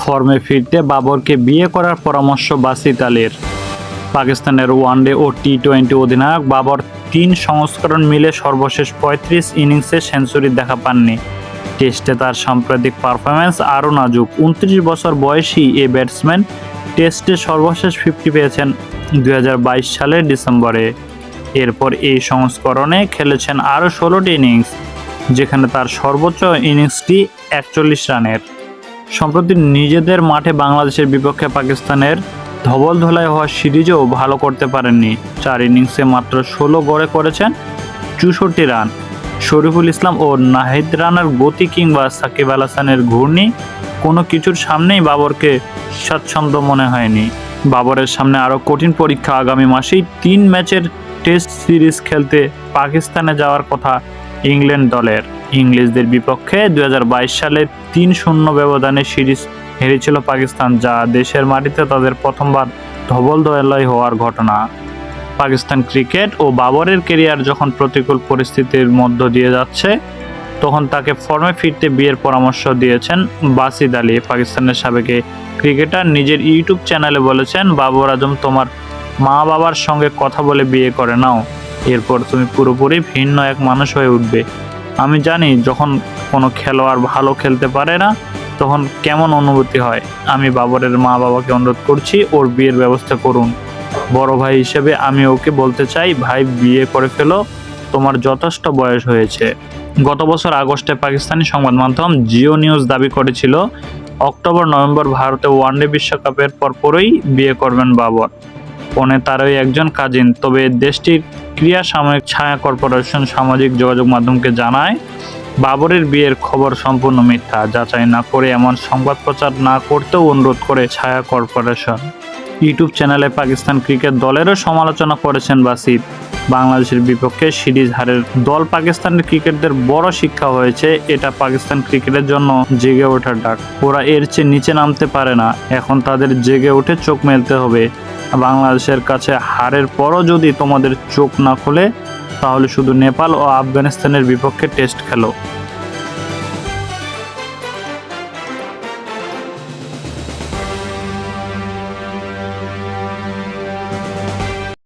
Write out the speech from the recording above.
ফর্মে ফিরতে বাবরকে বিয়ে করার পরামর্শ বাসিত আলীর। পাকিস্তানের ওয়ানডে ও টি-20 অধিনায়ক বাবর 3 সংস্করণ মিলে সর্বশেষ 35 ইনিংসে সেঞ্চুরি দেখা পাননি। টেস্টে তার সাম্প্রতিক পারফরম্যান্স আরও নাজুক। 29 বছর বয়সী এই ব্যাটসম্যান টেস্টে সর্বশেষ 50 পেয়েছেন 2022 সালের ডিসেম্বরে। এরপর এই সংস্করণে খেলেছেন আরও 16টি ইনিংস, যেখানে তার সর্বোচ্চ ইনিংসটি 41 রানের। সম্প্রতি নিজেদের মাঠে বাংলাদেশের বিপক্ষে পাকিস্তানের ধবলধোলাই হওয়া সিরিজেও ভালো করতে পারেননি। 4 ইনিংসে মাত্র 16 গড়ে করেছেন 64 রান। শরীফুল ইসলাম ও নাহিদ রানার গতি কিংবা সাকিব আল হাসানের ঘূর্ণি কোনো কিছুর সামনেই বাবরকে স্বাচ্ছন্দ্য মনে হয়নি। বাবরের সামনে আরও কঠিন পরীক্ষা। আগামী মাসেই 3 ম্যাচের টেস্ট সিরিজ খেলতে পাকিস্তানে যাওয়ার কথা ইংল্যান্ড দলের। ইংলিশদের বিপক্ষে 2022 সালে 3-0 ব্যবধানে সিরিজ হেরেছিল পাকিস্তান, যা দেশের মাটিতে তাদের প্রথমবার ধবলধোলাই হওয়ার ঘটনা। পাকিস্তান ক্রিকেট ও বাবরের ক্যারিয়ার যখন প্রতিকূল পরিস্থিতির মধ্য দিয়ে যাচ্ছে, তখন তাকে ফর্মে ফিরতে বিয়ের পরামর্শ দিয়েছেন বাসিত আলী। পাকিস্তানের সাবেক ক্রিকেটার নিজের ইউটিউব চ্যানেলে বলেছেন, বাবর আজম তোমার মা বাবার সঙ্গে কথা বলে বিয়ে করে নাও, এরপর তুমি পুরোপুরি ভিন্ন এক মানুষ হয়ে উঠবে। আমি জানি যখন কোনো খেলোয়াড় ভালো খেলতে পারে না তখন কেমন অনুভূতি হয়। আমি বাবরের মা বাবাকে অনুরোধ করছি ওর বিয়ের ব্যবস্থা করুন। বড় ভাই হিসেবে আমি ওকে বলতে চাই, ভাই বিয়ে করে ফেলো, তোমার যথেষ্ট বয়স হয়েছে। গত বছর আগস্টে পাকিস্তানি সংবাদ মাধ্যম জিও নিউজ দাবি করেছিল, অক্টোবর-নভেম্বর ভারতে ওয়ানডে বিশ্বকাপের পরপরই বিয়ে করবেন বাবর। পনে তারই একজন কাজিন। তবে দেশটির ক্রীড়া সাময়িক ছায়া কর্পোরেশন সামাজিক যোগাযোগ মাধ্যমকে জানায়, বাবরের বিয়ের খবর সম্পূর্ণ মিথ্যা। যাচাই না করে এমন সংবাদ প্রচার না করতেও অনুরোধ করে ছায়া কর্পোরেশন। ইউটিউব চ্যানেলে পাকিস্তান ক্রিকেট দলেরও সমালোচনা করেছেন বাসিত। বাংলাদেশের বিপক্ষে সিরিজ হারের দল পাকিস্তানের ক্রিকেটদের বড় শিক্ষা হয়েছে। এটা পাকিস্তান ক্রিকেটের জন্য জেগে ওঠার ডাক। ওরা এর চেয়ে নিচে নামতে পারে না। এখন তাদের জেগে উঠে চোখ মেলতে হবে। বাংলাদেশের কাছে হারের পরও যদি তোমাদের চোখ না খোলে, তাহলে শুধু নেপাল ও আফগানিস্তানের বিপক্ষে টেস্ট খেলো।